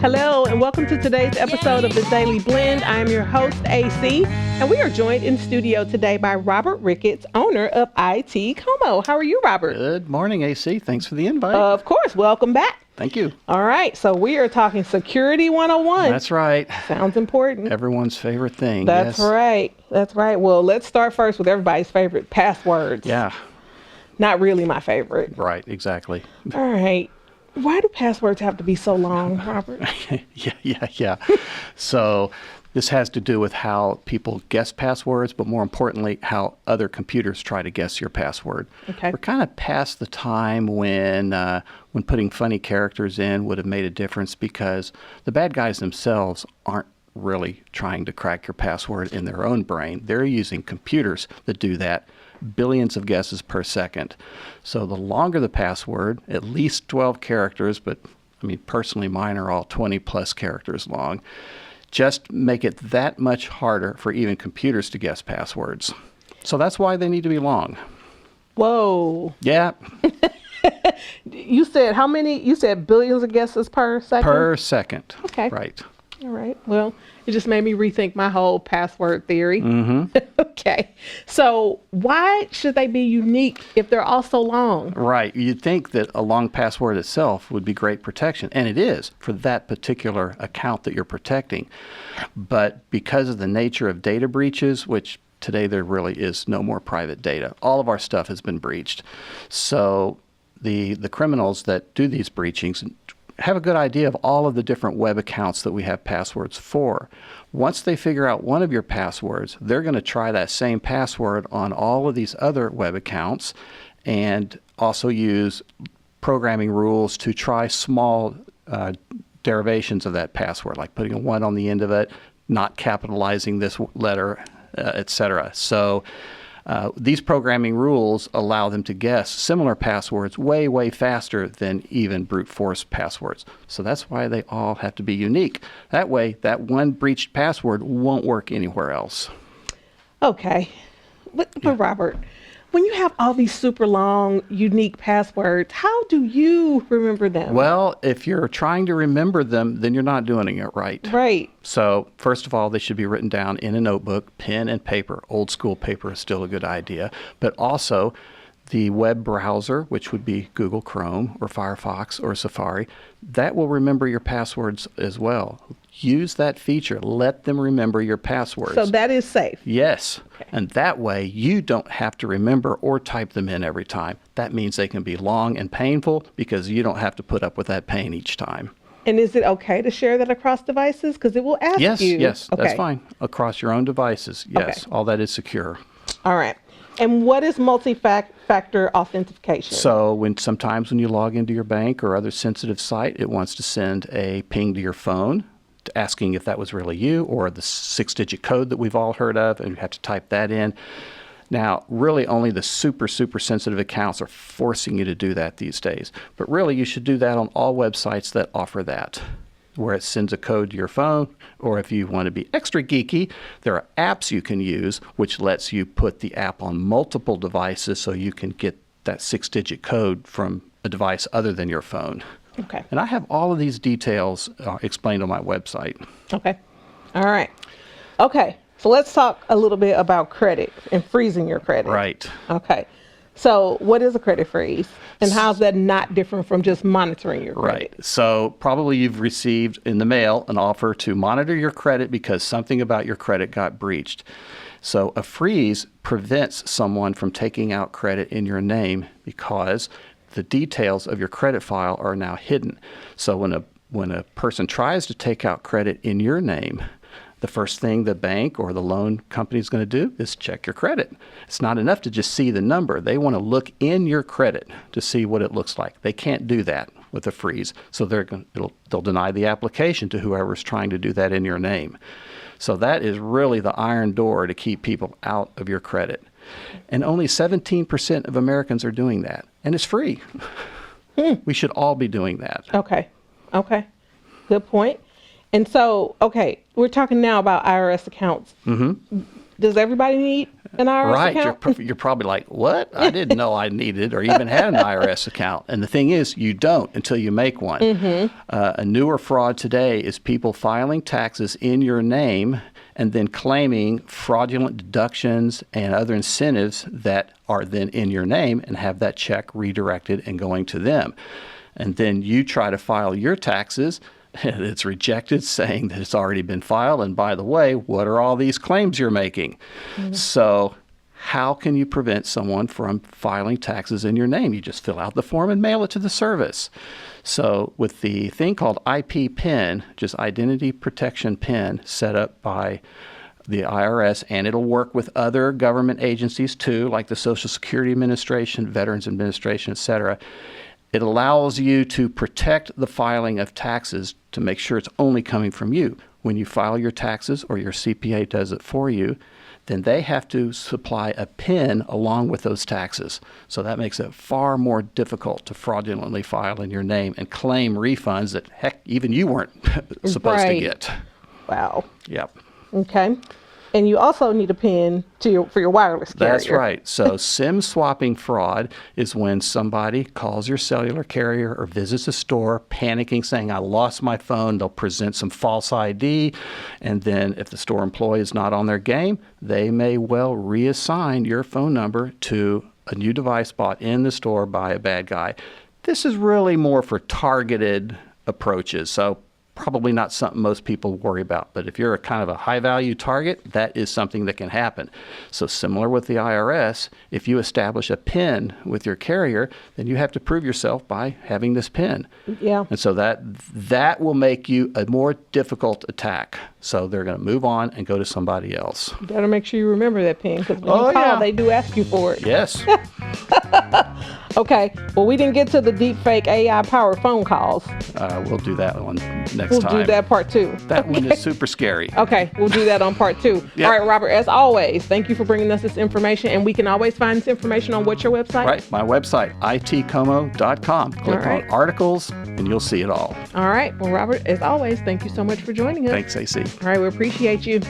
Hello, and welcome to today's episode of The Daily Blend. I am your host, AC, and we are joined in studio today by Robert Ricketts, owner of ITCOMO. How are you, Robert? Good morning, AC. Thanks for the invite. Of course. Welcome back. Thank you. All right. So we are talking Security 101. That's right. Sounds important. Everyone's favorite thing. That's yes. right. That's right. Well, let's start first with everybody's favorite, passwords. Yeah. Not really my favorite. Right. Exactly. All right. Why do passwords have to be so long, Robert? Yeah. So this has to do with how people guess passwords, but more importantly, how other computers try to guess your password. Okay. We're kind of past the time when putting funny characters in would have made a difference, because the bad guys themselves aren't really trying to crack your password in their own brain. They're using computers that do that. Billions of guesses per second. So the longer the password, at least 12 characters, but I mean, personally, mine are all 20 plus characters long, just make it that much harder for even computers to guess passwords. So that's why they need to be long. Whoa. Yeah. You said how many? You said billions of guesses per second? Per second. Okay. Right. All right. Well, it just made me rethink my whole password theory. Mm-hmm. Okay. So why should they be unique if they're all so long? Right. You'd think that a long password itself would be great protection, and it is for that particular account that you're protecting. But because of the nature of data breaches, which today there really is no more private data, all of our stuff has been breached. So the criminals that do these breachings have a good idea of all of the different web accounts that we have passwords for. Once they figure out one of your passwords, they're going to try that same password on all of these other web accounts, and also use programming rules to try small derivations of that password, like putting a 1 on the end of it, not capitalizing this letter, etc. So these programming rules allow them to guess similar passwords way, way faster than even brute force passwords. So that's why they all have to be unique. That way, that one breached password won't work anywhere else. Okay. But Robert, when you have all these super long, unique passwords, how do you remember them? Well, if you're trying to remember them, then you're not doing it right. Right. So first of all, they should be written down in a notebook, pen and paper. Old school paper is still a good idea. But also the web browser, which would be Google Chrome or Firefox or Safari, that will remember your passwords as well. Use that feature. Let them remember your passwords. So that is safe. Yes. Okay. And that way you don't have to remember or type them in every time. That means they can be long and painful because you don't have to put up with that pain each time. And is it okay to share that across devices? Because it will ask you. Yes, Okay. that's fine. Across your own devices, yes. Okay. All that is secure. All right. And what is multi-factor authentication? So sometimes when you log into your bank or other sensitive site, it wants to send a ping to your phone asking if that was really you, or the 6-digit code that we've all heard of, and you have to type that in. Now, really only the super sensitive accounts are forcing you to do that these days. But really, you should do that on all websites that offer that, where it sends a code to your phone. Or if you want to be extra geeky, there are apps you can use which lets you put the app on multiple devices so you can get that 6-digit code from a device other than your phone. Okay. And I have all of these details explained on my website. Okay. All right. Okay. So let's talk a little bit about credit and freezing your credit. Right. Okay. So what is a credit freeze, and how's that not different from just monitoring your credit? Right. So probably you've received in the mail an offer to monitor your credit because something about your credit got breached. So a freeze prevents someone from taking out credit in your name because the details of your credit file are now hidden. So when a person tries to take out credit in your name, the first thing the bank or the loan company is going to do is check your credit. It's not enough to just see the number. They want to look in your credit to see what it looks like. They can't do that with a freeze. So they'll deny the application to whoever's trying to do that in your name. So that is really the iron door to keep people out of your credit. And only 17% of Americans are doing that. And it's free. We should all be doing that. Okay. Good point. And so, okay, we're talking now about IRS accounts. Mm-hmm. Does everybody need an IRS Right. account? You're probably like, what? I didn't know I needed or even had an IRS account. And the thing is, you don't until you make one. A newer fraud today is people filing taxes in your name and then claiming fraudulent deductions and other incentives that are then in your name and have that check redirected and going to them. And then you try to file your taxes, and it's rejected, saying that it's already been filed. And by the way, what are all these claims you're making? So how can you prevent someone from filing taxes in your name? You just fill out the form and mail it to the service. So with the thing called IP PIN, just identity protection PIN, set up by the IRS, and it'll work with other government agencies too, like the Social Security Administration, Veterans Administration, et cetera. It allows you to protect the filing of taxes to make sure it's only coming from you. When you file your taxes or your CPA does it for you, then they have to supply a PIN along with those taxes. So that makes it far more difficult to fraudulently file in your name and claim refunds that, heck, even you weren't supposed to get. Wow. Yep. Okay. And you also need a PIN for your wireless carrier. That's right. So SIM swapping fraud is when somebody calls your cellular carrier or visits a store panicking, saying, I lost my phone. They'll present some false ID. And then if the store employee is not on their game, they may well reassign your phone number to a new device bought in the store by a bad guy. This is really more for targeted approaches. So probably not something most people worry about. But if you're a kind of a high-value target, that is something that can happen. So similar with the IRS, if you establish a PIN with your carrier, then you have to prove yourself by having this PIN. Yeah. And so that will make you a more difficult attack. So they're going to move on and go to somebody else. You better make sure you remember that PIN, because when you call, they do ask you for it. Yes. Okay. Well, we didn't get to the deep fake AI-powered phone calls. We'll do that one next We'll time. do that part 2. That one is super scary. Okay, we'll do that on part 2. Yep. All right, Robert, as always, thank you for bringing us this information. And we can always find this information on what's your website? Right, my website, ITCOMO.com. Click on articles, and you'll see it all. All right. Well, Robert, as always, thank you so much for joining us. Thanks, AC. All right, we appreciate you.